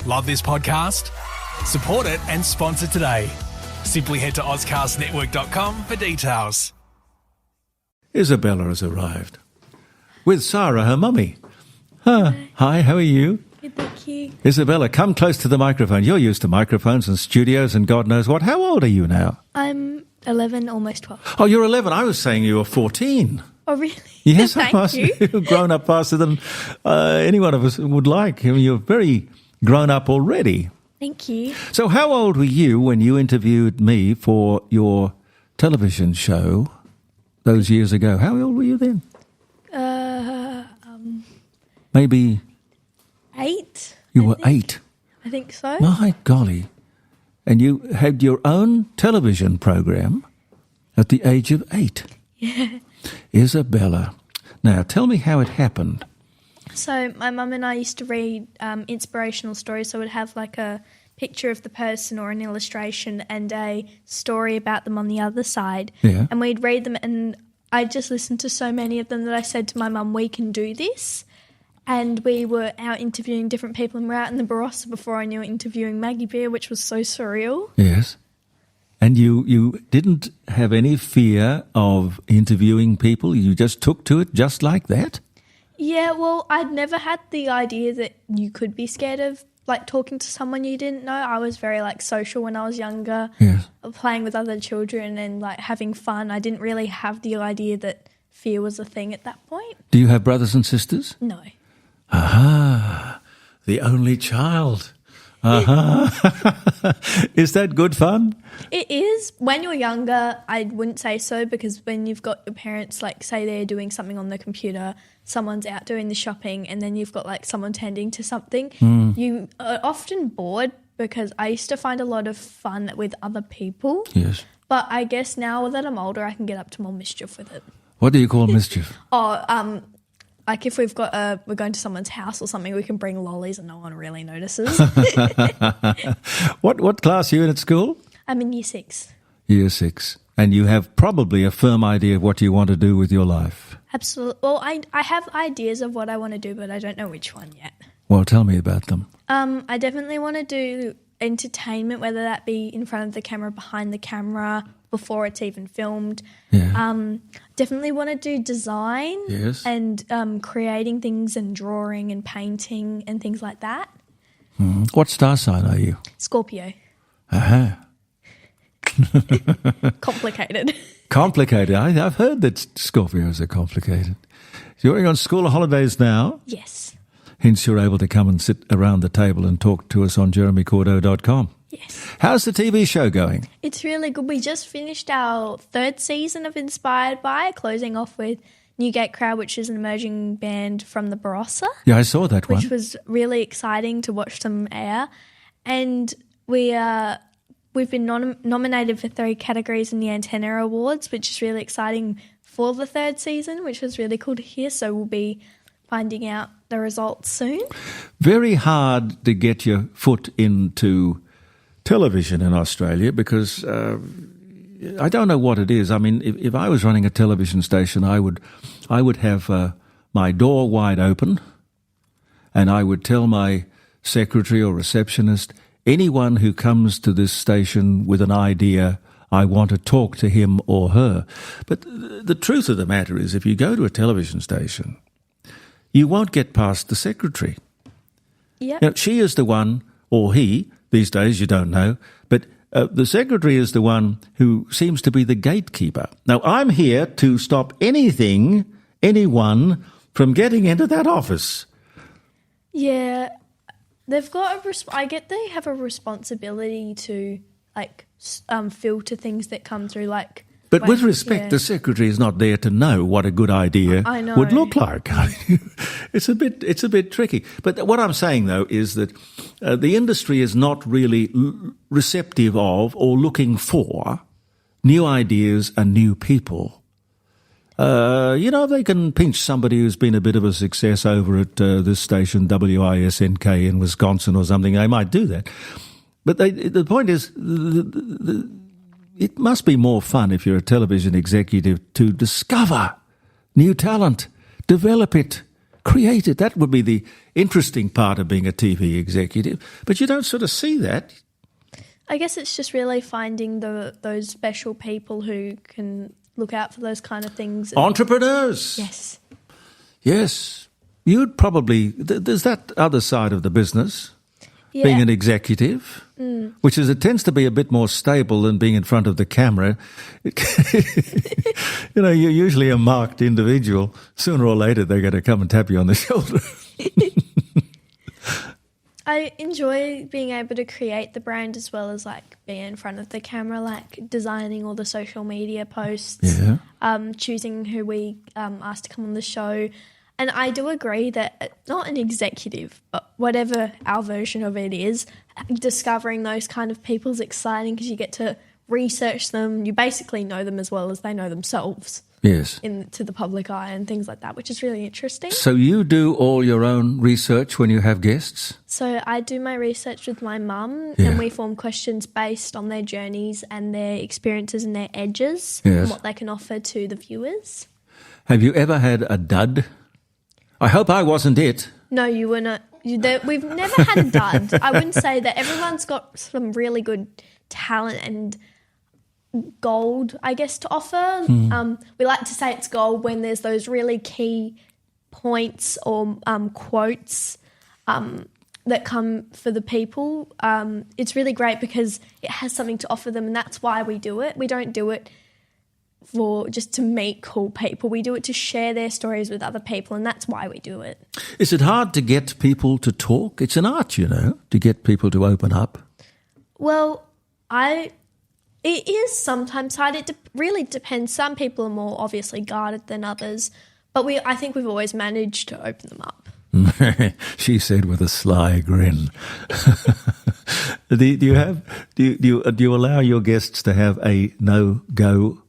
Love this podcast? Support it and sponsor today. Simply head to ozcastnetwork.com for details. Isabella has arrived with Sarah, her mummy. Hi, how are you? Good, thank you. Isabella, come close to the microphone. You're used to microphones and studios and God knows what. How old are you now? I'm 11, almost 12. Oh, you're 11. I was saying you were 14. Oh, really? Yes, Thank I must. you. You've grown up faster than any one of us would like. I mean, you're very grown up already. Thank you. So how old were you when you interviewed me for your television show those years ago? How old were you then? Maybe 8. you were 8. I think so. My golly. And you had your own television program at the age of 8. Yeah. Isabella. Now, tell me how it happened. So my mum and I used to read inspirational stories, so it would have like a picture of the person or an illustration and a story about them on the other side. Yeah. And we'd read them, and I just listened to so many of them that I said to my mum, we can do this. And we were out interviewing different people, and we were out in the Barossa before I knew it, interviewing Maggie Beer, which was so surreal. Yes. And you didn't have any fear of interviewing people? You just took to it just like that? Yeah, well, I'd never had the idea that you could be scared of, like, talking to someone you didn't know. I was very, like, social when I was younger, Yes. playing with other children and, like, having fun. I didn't really have the idea that fear was a thing at that point. Do you have brothers and sisters? No. Aha, the only child. Aha. Is that good fun? It is. When you're younger, I wouldn't say so, because when you've got your parents, like, say they're doing something on the computer, someone's out doing the shopping, and then you've got, like, someone tending to something, you are often bored, because I used to find a lot of fun with other people. Yes. But I guess now that I'm older, I can get up to more mischief with it. What do you call mischief? Like if we're going to someone's house or something, we can bring lollies and no one really notices. What class are you in at school? I'm in year 6. Year 6. And you have probably a firm idea of what you want to do with your life. Absolutely. Well, I have ideas of what I want to do, but I don't know which one yet. Well, tell me about them. I definitely want to do entertainment, whether that be in front of the camera, behind the camera, before it's even filmed. Yeah. Definitely want to do design. Yes. And creating things and drawing and painting and things like that. What star sign are you? Scorpio. Aha. Complicated. Complicated. I've heard that Scorpios are complicated. You're on school holidays now. Yes. Hence you're able to come and sit around the table and talk to us on jeremycordeaux.com. Yes. How's the TV show going? It's really good. We just finished our 3rd season of Inspired By, closing off with Newgate Crowd, which is an emerging band from the Barossa. Yeah, I saw that one. Which was really exciting to watch them air. And we've been nominated for 3 categories in the Antenna Awards, which is really exciting for the 3rd season, which was really cool to hear. So we'll be finding out the results soon. Very hard to get your foot into television in Australia because I don't know what it is. I mean, if I was running a television station, I would have my door wide open, and I would tell my secretary or receptionist, anyone who comes to this station with an idea, I want to talk to him or her. But the truth of the matter is, if you go to a television station, you won't get past the secretary. Yeah. Now, she is the one, or he, these days you don't know, but the secretary is the one who seems to be the gatekeeper. Now, I'm here to stop anyone from getting into that office. Yeah. They've got they have a responsibility to, like, filter things that come through, like... But with respect, the secretary is not there to know what a good idea would look like. It's a bit tricky. But what I'm saying, though, is that the industry is not really receptive of or looking for new ideas and new people. They can pinch somebody who's been a bit of a success over at this station, WISNK in Wisconsin or something. They might do that. But the point is... It must be more fun if you're a television executive to discover new talent, develop it, create it. That would be the interesting part of being a TV executive. But you don't sort of see that. I guess it's just really finding those special people who can look out for those kind of things. Entrepreneurs. Yes. Yes. You'd probably... There's that other side of the business, being an executive, which is it tends to be a bit more stable than being in front of the camera. You're usually a marked individual. Sooner or later, they're going to come and tap you on the shoulder. I enjoy being able to create the brand as well as like being in front of the camera, like designing all the social media posts, choosing who we ask to come on the show. And I do agree that not an executive, but whatever our version of it is, discovering those kind of people is exciting because you get to research them. You basically know them as well as they know themselves. Yes. To the public eye and things like that, which is really interesting. So you do all your own research when you have guests? So I do my research with my mum and we form questions based on their journeys and their experiences and their edges and what they can offer to the viewers. Have you ever had a dud? I hope I wasn't it. No, you were not. We've never had a dud. I wouldn't say that. Everyone's got some really good talent and gold, I guess, to offer. We like to say it's gold when there's those really key points or quotes that come for the people. It's really great because it has something to offer them, and that's why we do it. We don't do it for just to meet cool people. We do it to share their stories with other people, and that's why we do it. Is it hard to get people to talk? It's an art, to get people to open up. Well, it is sometimes hard. It really depends. Some people are more obviously guarded than others, but I think we've always managed to open them up. She said with a sly grin. Do you allow your guests to have a no-go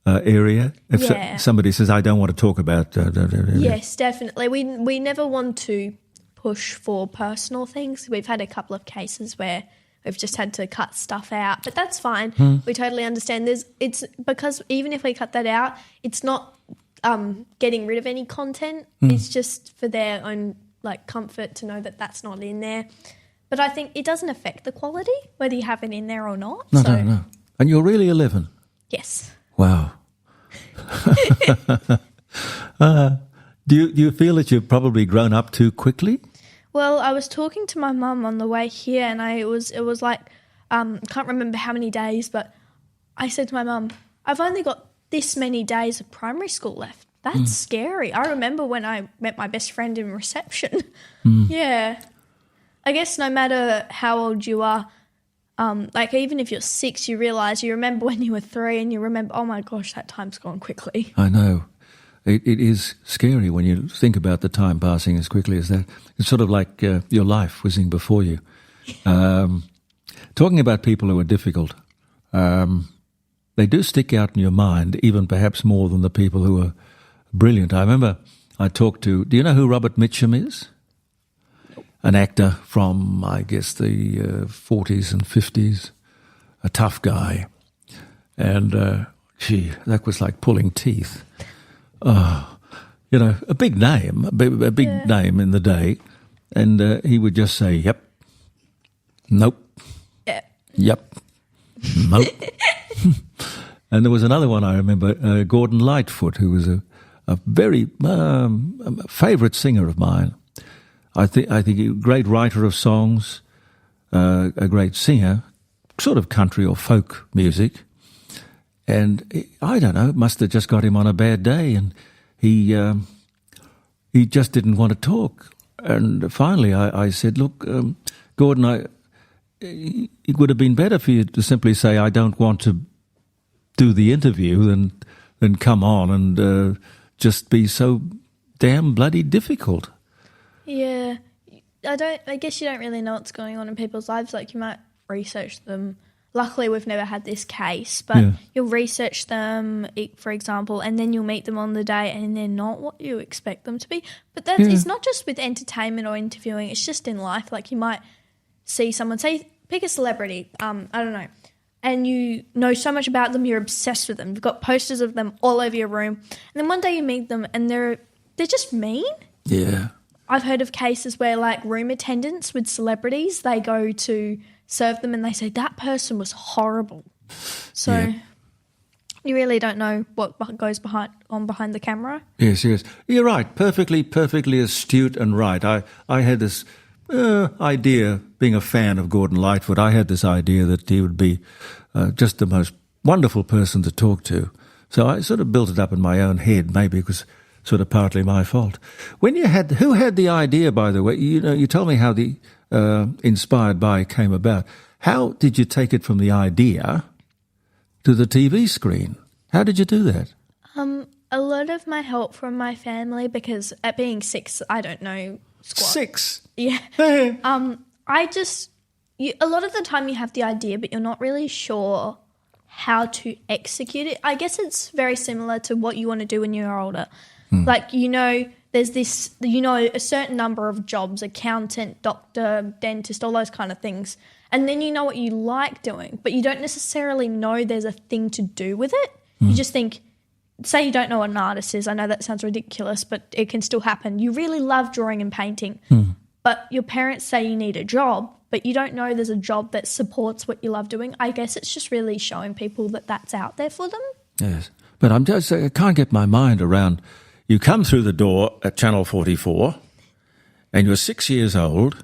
area? If somebody says, I don't want to talk about... Yes, definitely. We never want to push for personal things. We've had a couple of cases where we've just had to cut stuff out, but that's fine. We totally understand. It's because even if we cut that out, it's not getting rid of any content. It's just for their own comfort to know that that's not in there. But I think it doesn't affect the quality whether you have it in there or not. No. And you're really 11? Yes. Wow. Do you feel that you've probably grown up too quickly? Well, I was talking to my mum on the way here, and it was like can't remember how many days, but I said to my mum, I've only got this many days of primary school left. That's scary. I remember when I met my best friend in reception. Yeah. I guess no matter how old you are, even if you're 6, you remember when you were 3 and you remember, oh my gosh, that time's gone quickly. I know. It is scary when you think about the time passing as quickly as that. It's sort of like your life whizzing before you. Talking about people who are difficult, they do stick out in your mind, even perhaps more than the people who are brilliant. I remember I talked to, do you know who Robert Mitchum is? An actor from, I guess, the 40s and 50s, a tough guy. And, that was like pulling teeth. A big name, a big name in the day. And he would just say, yep, nope, yep, nope. And there was another one I remember, Gordon Lightfoot, who was a very favourite singer of mine. I think a great writer of songs, a great singer, sort of country or folk music. And I don't know, must have just got him on a bad day, and he just didn't want to talk. And finally I said, look, Gordon, it would have been better for you to simply say, I don't want to do the interview than come on and just be so damn bloody difficult. Yeah. I guess you don't really know what's going on in people's lives. Like, you might research them. Luckily, we've never had this case, but you'll research them, for example, and then you'll meet them on the day and they're not what you expect them to be. But it's not just with entertainment or interviewing, it's just in life. Like, you might see someone, say, pick a celebrity, I don't know, and you know so much about them, you're obsessed with them. You've got posters of them all over your room. And then one day you meet them and they're just mean. Yeah. I've heard of cases where, like, room attendants with celebrities, they go to serve them and they say, that person was horrible. So you really don't know what goes behind the camera. Yes. You're right. Perfectly astute and right. I had this idea, being a fan of Gordon Lightfoot, I had this idea that he would be just the most wonderful person to talk to. So I sort of built it up in my own head. Maybe it was sort of partly my fault. Who had the idea, by the way? You told me how the Inspired By came about. How did you take it from the idea to the TV screen? How did you do that? A lot of my help from my family, because at being 6, I don't know squat. 6? Yeah. A lot of the time you have the idea, but you're not really sure how to execute it. I guess it's very similar to what you want to do when you're older. Like, there's this, a certain number of jobs, accountant, doctor, dentist, all those kind of things. And then you know what you like doing, but you don't necessarily know there's a thing to do with it. You just think, say you don't know what an artist is. I know that sounds ridiculous, but it can still happen. You really love drawing and painting, but your parents say you need a job, but you don't know there's a job that supports what you love doing. I guess it's just really showing people that that's out there for them. Yes. But I can't get my mind around. You come through the door at Channel 44 and you're 6 years old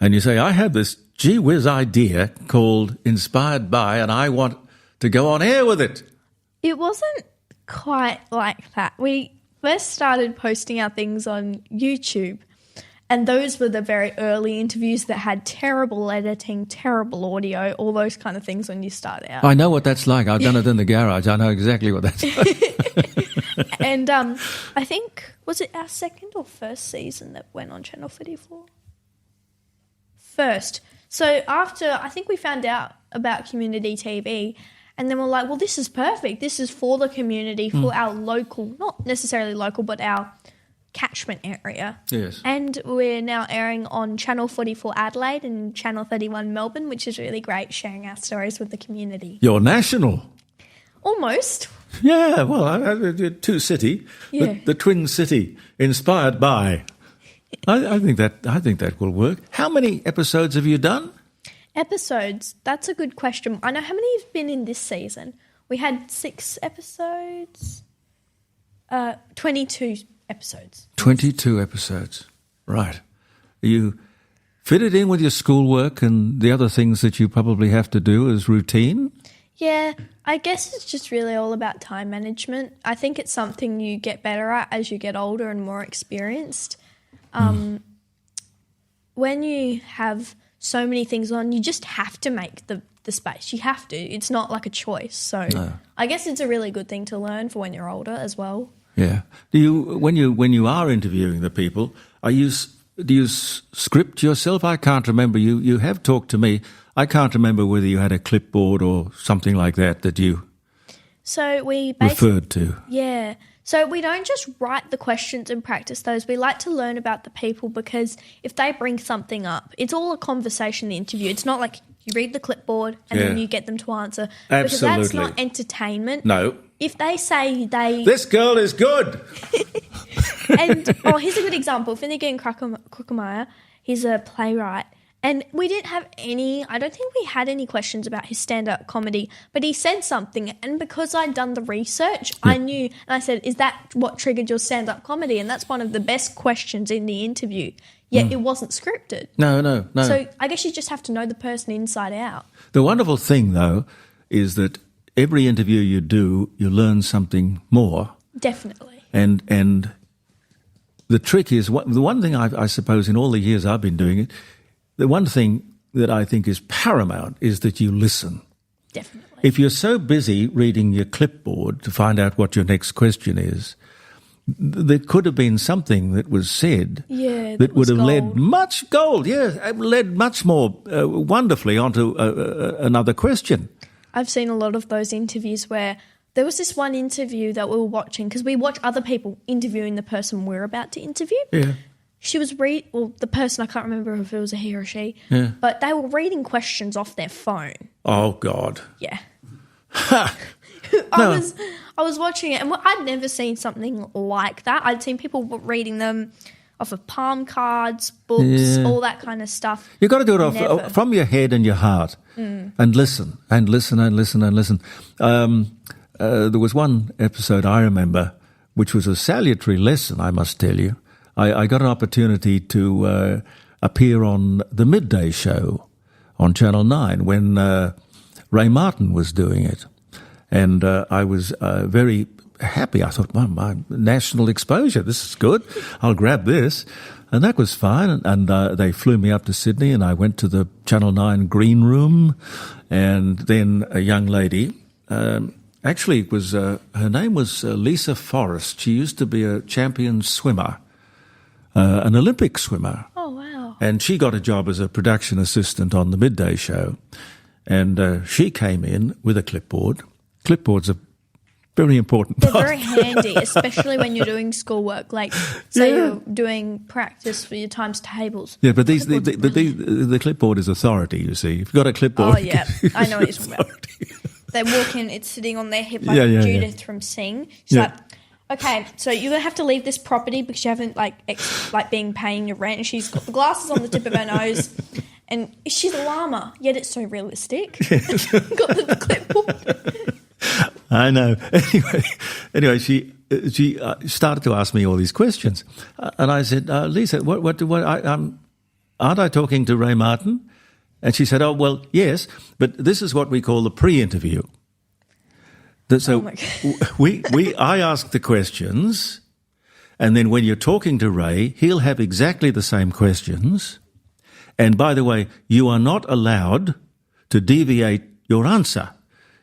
and you say, I have this gee whiz idea called Inspired By and I want to go on air with it. It wasn't quite like that. We first started posting our things on YouTube, and those were the very early interviews that had terrible editing, terrible audio, all those kind of things when you start out. I know what that's like. I've done it in the garage. I know exactly what that's like. And I think, was it our second or first season that went on Channel 44? First. So after, I think we found out about community TV, and then we're like, well, this is perfect. This is for the community, for our local, not necessarily local, but our catchment area. Yes. And we're now airing on Channel 44 Adelaide and Channel 31 Melbourne, which is really great, sharing our stories with the community. You're national. Almost. Yeah, well, two city, Yeah. the twin city, Inspired By. I think that will work. How many episodes have you done? Episodes, that's a good question. I know how many have been in this season. We had 6 episodes, 22 episodes. 22 episodes, right. You fit it in with your schoolwork and the other things that you probably have to do as routine? Yeah, I guess it's just really all about time management. I think it's something you get better at as you get older and more experienced. When you have so many things on, you just have to make the space. You have to. It's not like a choice. So no. I guess it's a really good thing to learn for when you're older as well. Yeah. Do you when you are interviewing the people, do you script yourself? I can't remember. You have talked to me. I can't remember whether you had a clipboard or something like that you referred to. Yeah. So we don't just write the questions and practice those. We like to learn about the people, because if they bring something up, it's all a conversation, the interview. It's not like you read the clipboard and then you get them to answer. Absolutely. Because that's not entertainment. No. If they say This girl is good. And here's a good example. Finnegan Kruckemeyer, he's a playwright. And we didn't have I don't think we had any questions about his stand-up comedy, but he said something, and because I'd done the research, I knew, and I said, is that what triggered your stand-up comedy? And that's one of the best questions in the interview, yet it wasn't scripted. No. So I guess you just have to know the person inside out. The wonderful thing, though, is that every interview you do, you learn something more. Definitely. And the trick is, the one thing I suppose in all the years I've been doing it, the one thing that I think is paramount is that you listen. Definitely. If you're so busy reading your clipboard to find out what your next question is, there could have been something that was said that would have led much more wonderfully onto another question. I've seen a lot of those interviews where there was this one interview that we were watching, because we watch other people interviewing the person we're about to interview. Yeah. She was the person, I can't remember if it was a he or she, but they were reading questions off their phone. Oh, God. Yeah. I was watching it, and I'd never seen something like that. I'd seen people reading them off of palm cards, books, all that kind of stuff. You've got to do it from your head and your heart, and listen, and listen, and listen, and listen. There was one episode I remember, which was a salutary lesson, I must tell you. I got an opportunity to appear on the midday show on Channel 9 when Ray Martin was doing it. And I was very happy. I thought, well, my national exposure, this is good. I'll grab this. And that was fine. And they flew me up to Sydney, and I went to the Channel 9 green room. And then a young lady, actually it was her name was Lisa Forrest. She used to be a champion swimmer, an Olympic swimmer. Oh, wow. And she got a job as a production assistant on the midday show. And she came in with a clipboard. Clipboards are very important. They're very handy, especially when you're doing schoolwork. Like, say you're doing practice for your times tables. Yeah, but the clipboard is authority, you see. If you've got a clipboard... Oh, yeah. I know what you're talking about. They walk in, it's sitting on their hip like Judith from Sing. She's like, okay, so you're going to have to leave this property because you haven't, been paying your rent. And she's got the glasses on the tip of her nose. And she's a llama, yet it's so realistic. Yes. Got the clipboard. I know. Anyway, she started to ask me all these questions, and I said, "Lisa, aren't I talking to Ray Martin?" And she said, "Oh, well, yes, but this is what we call the pre-interview." So I ask the questions, and then when you're talking to Ray, he'll have exactly the same questions. And by the way, you are not allowed to deviate your answer.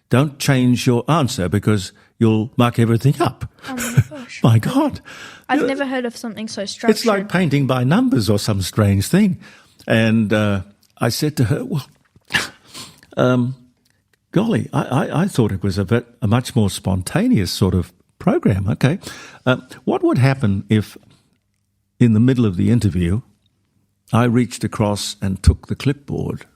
Don't change your answer because you'll muck everything up. Oh, my gosh. My God. I've never heard of something so structured. It's like painting by numbers or some strange thing. And I said to her, well, golly, I thought it was a much more spontaneous sort of program. Okay. What would happen if in the middle of the interview I reached across and took the clipboard?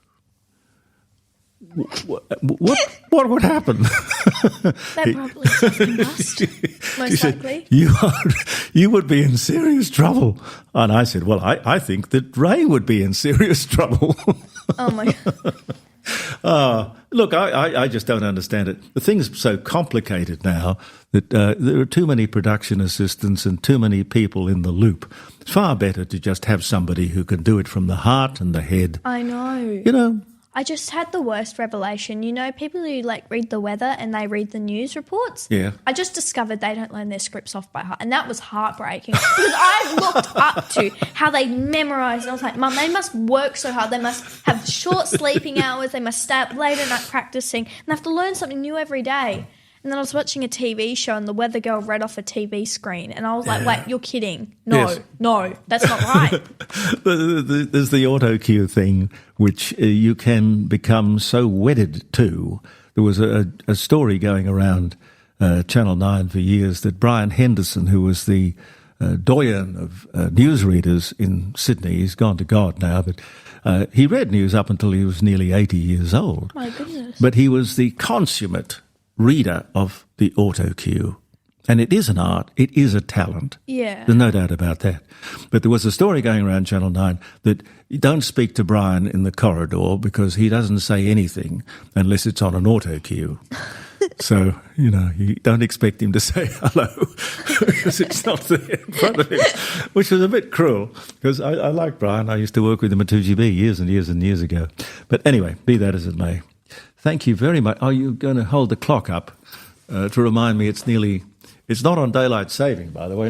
What would happen? That probably something most likely. You would be in serious trouble. And I said, well, I think that Ray would be in serious trouble. Oh, my God. Look, I just don't understand it. The thing's so complicated now that there are too many production assistants and too many people in the loop. It's far better to just have somebody who can do it from the heart and the head. I know. You know, I just had the worst revelation. You know, people who read the weather and they read the news reports. Yeah. I just discovered they don't learn their scripts off by heart, and that was heartbreaking because I looked up to how they memorise, and I was like, Mum, they must work so hard. They must have short sleeping hours. They must stay up late at night practicing, and they have to learn something new every day. And then I was watching a TV show and the weather girl read off a TV screen, and I was like, wait, you're kidding. No, that's not right. There's the auto cue thing, which you can become so wedded to. There was a story going around Channel 9 for years that Brian Henderson, who was the doyen of newsreaders in Sydney, he's gone to God now, but he read news up until he was nearly 80 years old. My goodness. But he was the consummate reader of the auto cue. And it is an art, it is a talent. Yeah. There's no doubt about that. But there was a story going around Channel 9 that you don't speak to Brian in the corridor because he doesn't say anything unless it's on an auto cue. So, you know, you don't expect him to say hello because it's not there in front of him, which was a bit cruel because I like Brian. I used to work with him at 2GB years and years and years ago. But anyway, be that as it may. Thank you very much. Are you going to hold the clock up to remind me it's not on daylight saving, by the way.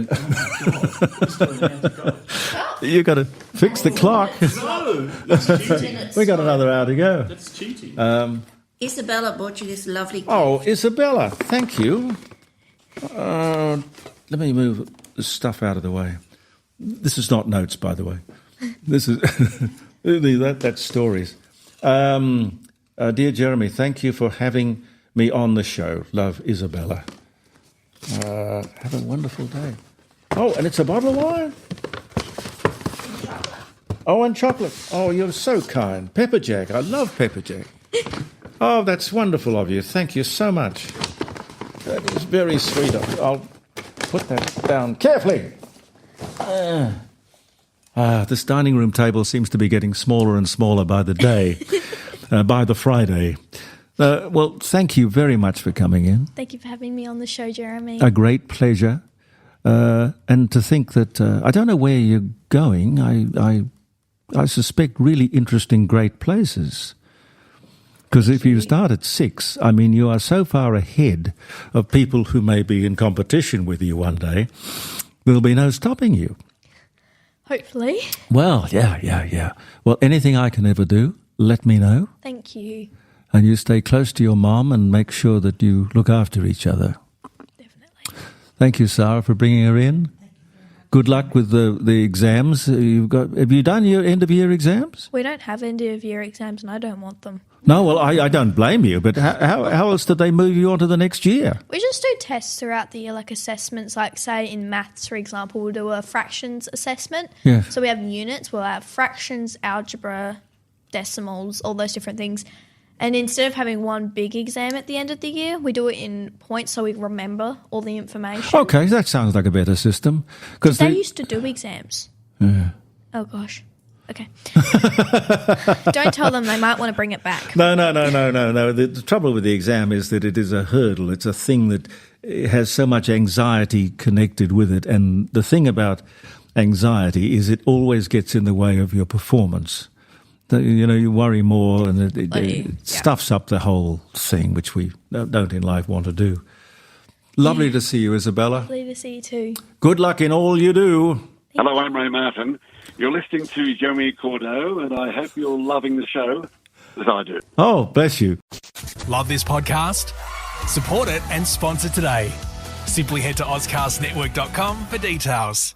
You've got to fix the clock. No, that's cheating. We got another hour to go. That's cheating. Isabella bought you this lovely gift. Oh, Isabella, thank you. Let me move the stuff out of the way. This is not notes, by the way. This is that's stories. Dear Jeremy, thank you for having me on the show. Love, Isabella. Have a wonderful day. Oh, and it's a bottle of wine. Oh, and chocolate. Oh, you're so kind. Pepper Jack. I love Pepper Jack. Oh, that's wonderful of you. Thank you so much. That is very sweet. I'll put that down carefully. This dining room table seems to be getting smaller and smaller by the day, by the Friday. Well, thank you very much for coming in. Thank you for having me on the show, Jeremy. A great pleasure. And to think that, I don't know where you're going. I suspect really interesting, great places. Because if you start at 6, I mean, you are so far ahead of people who may be in competition with you one day, there'll be no stopping you. Hopefully. Well, yeah. Well, anything I can ever do, let me know. Thank you. And you stay close to your mom and make sure that you look after each other. Definitely. Thank you, Sarah, for bringing her in. Good luck with the exams. Have you done your end-of-year exams? We don't have end-of-year exams and I don't want them. No, well, I don't blame you, but how else did they move you on to the next year? We just do tests throughout the year, like assessments, like say in maths, for example, we'll do a fractions assessment. Yeah. So we have units, we'll have fractions, algebra, decimals, all those different things. And instead of having one big exam at the end of the year, we do it in points so we remember all the information. Okay, that sounds like a better system. Because They used to do exams. Yeah. Oh, gosh. Okay. Don't tell them, they might want to bring it back. No. The trouble with the exam is that it is a hurdle. It's a thing that has so much anxiety connected with it. And the thing about anxiety is it always gets in the way of your performance. You worry more and it stuffs up the whole thing, which we don't in life want to do. Lovely to see you, Isabella. Lovely to see you too. Good luck in all you do. Hello, I'm Ray Martin. You're listening to Jeremy Cordeaux, and I hope you're loving the show as I do. Oh, bless you. Love this podcast? Support it and sponsor today. Simply head to AuscastNetwork.com for details.